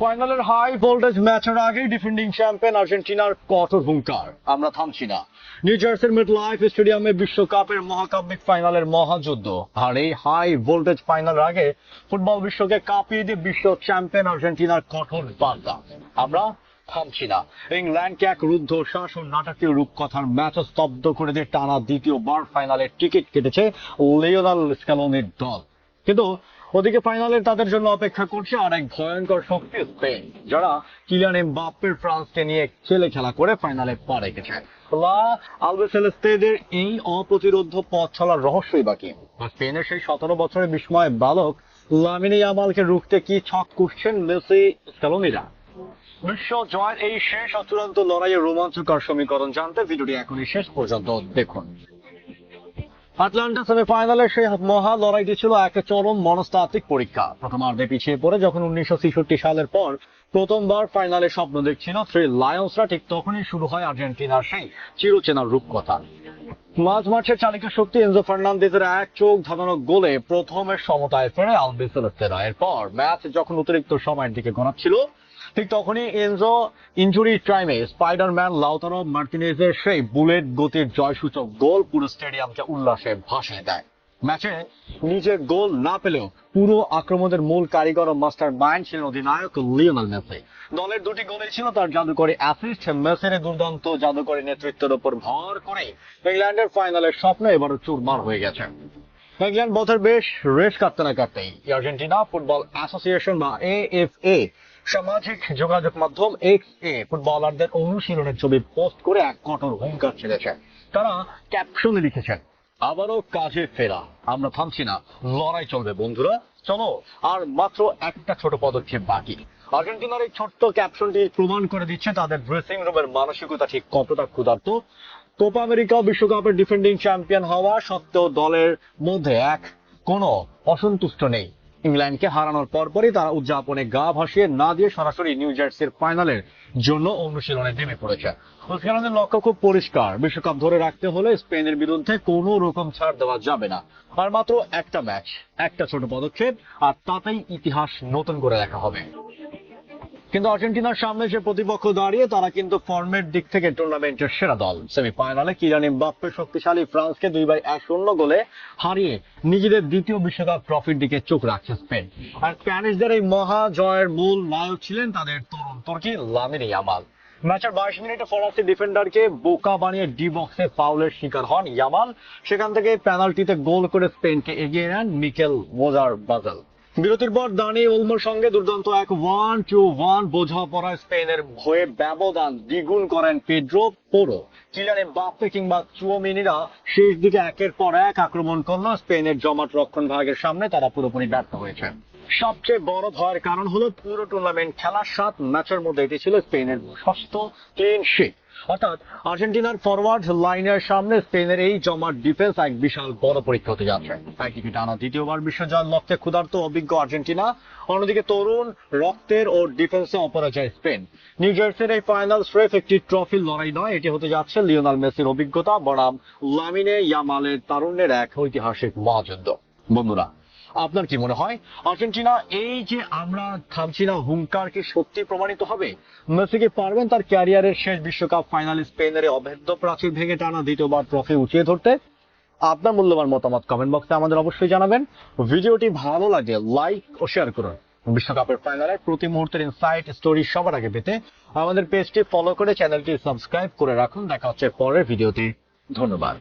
ফাইনালের high voltage ম্যাচের আগে ডিফেন্ডিং চ্যাম্পিয়ন আর্জেন্টিনার কঠোর হুঙ্কার, আমরা থামছি না। নিউ জার্সির মেটলাইফ স্টেডিয়ামে বিশ্বকাপের মহাকাব্যিক ফাইনালের মহাযুদ্ধ, আর এই হাই ভোল্টেজ ফাইনাল আগে ফুটবল বিশ্বকে কাঁপিয়ে দিয়ে বিশ্ব চ্যাম্পিয়ন আর্জেন্টিনার কঠোর বার্তা, আমরা থামছি না। ইংল্যান্ডকে এক রুদ্ধশ্বাস ও নাটকীয় রূপকথার ম্যাচ স্তব্ধ করে দিয়ে টানা দ্বিতীয়বার ফাইনালের টিকিট কেটেছে লিওনেল স্ক্যালোনির দল। কিন্তু ওদিকে ফাইনালে তাদের জন্য অপেক্ষা করছে আর এক ভয়ঙ্কর শক্তি স্পেন, যারা কিলিয়ান এমবাপ্পের ফ্রান্সকে নিয়ে ছেলে খেলা করে ফাইনালে পা রেখেছে। লা আলবিসেলেস্তেদের এই অপ্রতিরোধ্য পথ চলার রহস্যই বাকি। স্পেনের সেই 17 বছরের বিস্ময় বালক লামিনে ইয়ামালকে রুখতে কি ছক কুঁচছেন মেসি স্ক্যালোনিরা? বিশ্ব জয়ের এই শেষ ও চূড়ান্ত লড়াইয়ের রোমাঞ্চকর সমীকরণ জানতে ভিডিওটি এখনই শেষ পর্যন্ত দেখুন। আটলান্টা সেমিফাইনালের সেই মহা লড়াইটি ছিল এক চরম মনস্তাত্ত্বিক পরীক্ষা। প্রথমার্ধে পিছিয়ে পড়ে যখন 1966 সালের পর প্রথমবার ফাইনালে স্বপ্ন দেখছিল থ্রি লায়ন্সরা, ঠিক তখনই শুরু হয় আর্জেন্টিনার সেই চিরচেনার রূপকথা। মাঝ মাঠের চালিকা শক্তি এনজো ফার্নান্দেজের এক চোখ ধাঁধানো গোলে প্রথমের সমতায় ফেরে আলবিসেলেস্তেরা। এরপর ম্যাচ যখন অতিরিক্ত সময়ের দিকে গড়াচ্ছিল, ঠিক তখনই এনজো ইনজুরি টাইমে স্পাইডারম্যান লাউতারো মার্টিনেজের সেই বুলেট গতির জয়সূচক গোল পুরো স্টেডিয়ামকে উল্লাসে ভাসিয়ে দেয়। ম্যাচে নিজের গোল না পেলেও পুরো আক্রমণের মূল কারিগর ও মাস্টার মাইন্ড ছিলেন অধিনায়ক লিওনেল মেসি। দলের দুটি গোলে ছিল তার জাদুকরী অ্যাসিস্ট। মেসির দুর্দান্ত জাদুকরী নেতৃত্বের উপর ভর করে ইংল্যান্ডের ফাইনালের স্বপ্ন এবারও চুরমার হয়ে গেছে। ইংল্যান্ড পথের বেশ রেশ কাটতে না কাটতেই আর্জেন্টিনা ফুটবল অ্যাসোসিয়েশন বা এএফএ সামাজিক যোগাযোগ মাধ্যম এক্স ফুটবলারদের অনুশীলনের ছবি পোস্ট করে এক কঠোর হুঙ্কার ছেড়েছে। তারা ক্যাপশনে লিখেছেন, আবারও কাজে ফেরা, আমরা থামছি না, লড়াই চলবে বন্ধুরা, চলো আর মাত্র একটা ছোট পদক্ষেপ বাকি। আর্জেন্টিনার এই ছোট্ট ক্যাপশনটি প্রমাণ করে দিচ্ছে তাদের ড্রেসিং রুমের মানসিকতা ঠিক কতটা ক্ষুধার্ত। কোপা আমেরিকা বিশ্বকাপের ডিফেন্ডিং চ্যাম্পিয়ন হওয়া সত্ত্বেও দলের মধ্যে কোনো অসন্তুষ্ট নেই। ইংল্যান্ডকে হারানোর পরপরই তারা উদযাপনে গা ভাসিয়ে না দিয়ে সরাসরি নিউ জার্সির ফাইনালের জন্য অনুশীলনে নেমে পড়েছে। স্ক্যালোনির লক্ষ্য খুব পরিষ্কার, বিশ্বকাপ ধরে রাখতে হলে স্পেনের বিরুদ্ধে কোনো রকম ছাড় দেওয়া যাবে না। আর মাত্র একটা ম্যাচ, একটা ছোট পদক্ষেপ, আর তাতেই ইতিহাস নতুন করে লেখা হবে। কিন্তু আর্জেন্টিনার সামনে যে প্রতিপক্ষ দাঁড়িয়ে, তারা কিন্তু ফর্মের দিক থেকে টুর্নামেন্টের সেরা দল। সেমিফাইনালে কিলিয়ান এমবাপ্পের শক্তিশালী ফ্রান্সকে 2-1 গোলে হারিয়ে নিজেদের দ্বিতীয় বিশ্বকাপ ট্রফির দিকে চোখ রাখছে স্পেন। আর স্প্যানিশদের এই মহা জয়ের মূল নায়ক ছিলেন তাদের তরুণ তুর্কি লামিনে ইয়ামাল। ম্যাচের 22 মিনিটে ফরাসি ডিফেন্ডারকে বোকা বানিয়ে ডি বক্সে ফাউলের শিকার হন ইয়ামাল। সেখান থেকে পেনাল্টিতে গোল করে স্পেনকে এগিয়ে নেন মিকেল ওজারবাজাল। বিরতির পর দানি ওলমোর সঙ্গে দুর্দান্ত এক 1-2-1 বোঝাপড়ায় স্পেনের হয়ে ব্যবধান দ্বিগুণ করেন পেড্রো পোরো। কিলিয়ান এমবাপ্পে কিংবা চুয়ামেনিরা শেষ দিকে একের পর এক আক্রমণ করলো স্পেনের জমাট রক্ষণ ভাগের সামনে তারা পুরোপুরি ব্যর্থ হয়েছে। সবচেয়ে বড় ভয়ের কারণ হলো পুরো টুর্নামেন্ট খেলার 7 ম্যাচের মধ্যে এটি ছিল স্পেনের ষষ্ঠ ক্লিন শিট। অর্থাৎ আর্জেন্টিনার ফরওয়ার্ড লাইনের সামনে স্পেনের এই জমাট ডিফেন্স এক বিশাল বড় পরীক্ষা হতে যাচ্ছে। একদিকে টানা দ্বিতীয়বার বিশ্বজয়ের লক্ষ্যে ক্ষুধার্ত অভিজ্ঞ আর্জেন্টিনা, অন্যদিকে তরুণ রক্তের ও ডিফেন্সে অপরাজয় স্পেন। নিউ জার্সির এই ফাইনাল স্রেফ একটি ট্রফির লড়াই নয়, এটি হতে যাচ্ছে লিওনেল মেসির অভিজ্ঞতা বনাম লামিনে ইয়ামালের তারুণ্যের এক ঐতিহাসিক মহাযুদ্ধ। বন্ধুরা, আপনার কি মনে হয় আর্জেন্টিনা এই যে আমরা থামছি না হুঙ্কার কি সত্যি প্রমাণিত হবে? মেসি কি পারবেন তার ক্যারিয়ারের শেষ বিশ্বকাপ ফাইনালে স্পেনের অভেদ্য প্রাচীর ভেঙে টানা দ্বিতীয়বার ট্রফি উঠিয়ে ধরতে? আপনার মূল্যবান মতামত কমেন্ট বক্সে আমাদের অবশ্যই জানাবেন। ভিডিওটি ভালো লাগলে লাইক ও শেয়ার করুন। বিশ্বকাপের ফাইনালের প্রতি মুহূর্তের ইনসাইট স্টোরি সবার আগে পেতে আমাদের পেজটি ফলো করে চ্যানেলটি সাবস্ক্রাইব করে রাখুন। দেখা হচ্ছে পরের ভিডিওতে। ধন্যবাদ।